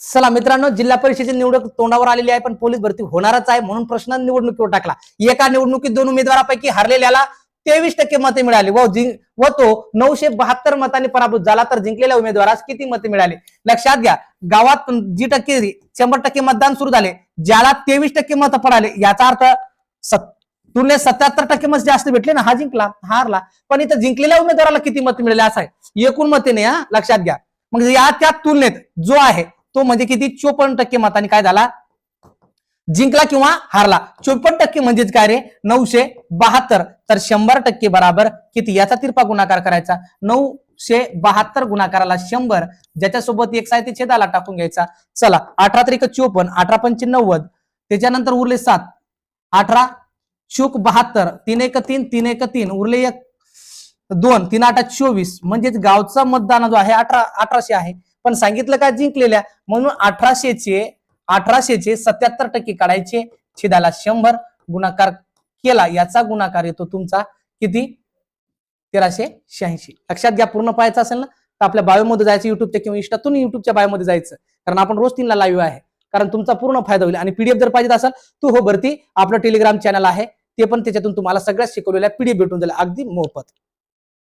चला मित्रांनो, जिल्हा परिषदेची निवडणूक तोंडावर आलेली आहे, पण पोलीस भरती होणारच आहे म्हणून प्रश्न निवडणुकीवर टाकला. एका निवडणुकीत 2 उमेदवारांपैकी हरलेल्याला 23% मते मिळाली व तो 972 मतांनी पराभूत झाला. तर जिंकलेल्या उमेदवारास किती मते मिळाली? लक्षात घ्या, गावात जी 100% मतदान सुरू झाले, ज्याला 23% मत पडाले, याचा अर्थ तुलनेत 77% मत जास्त भेटले ना, हा जिंकला, हारला. पण इथं जिंकलेल्या उमेदवाराला किती मत मिळाले असं आहे, एकूण मते नाही, हा लक्षात घ्या. मग या त्या तुलनेत जो आहे तो म्हणजे किती? 54% मतांनी काय झाला? जिंकला किंवा हारला. 54% म्हणजेच काय रे? 972. तर 100% बराबर किती? याचा तिरपा गुणाकार करायचा. 972 गुणाकाराला 100, ज्याच्यासोबत एक आहे ते छेदाला टाकून घ्यायचा. चला, 18 त्रिक 54, 18 पंचे 90, त्याच्यानंतर उरले 7, 18 चूक 72, 3 1 3, 3 1 3, उरले 1 2, 3 8 24. म्हणजेच गावचा मतदान जो आहे 1800 आहे, पण सांगितलं काय? जिंकलेल्या. म्हणून 1800चे 77% काढायचे, छेदाला 100 गुणाकार केला, याचा गुणाकार येतो तुमचा किती? 1386. लक्षात घ्या. पूर्ण पाहायचं असेल ना तर आपल्या बायोमध्ये जायचं, युट्यूबच्या किंवा इंस्टातून युट्यूबच्या बायोमध्ये जायचं, कारण आपण रोज 3ला लाईव्ह आहे, कारण तुमचा पूर्ण फायदा होईल. आणि पीडीएफ जर पाहिजे असेल तू हो भरती, आपलं टेलिग्राम चॅनल आहे, ते पण त्याच्यातून तुम्हाला सगळ्यात शिकवलेल्या पीडीएफ भेटून जाईल अगदी मोफत.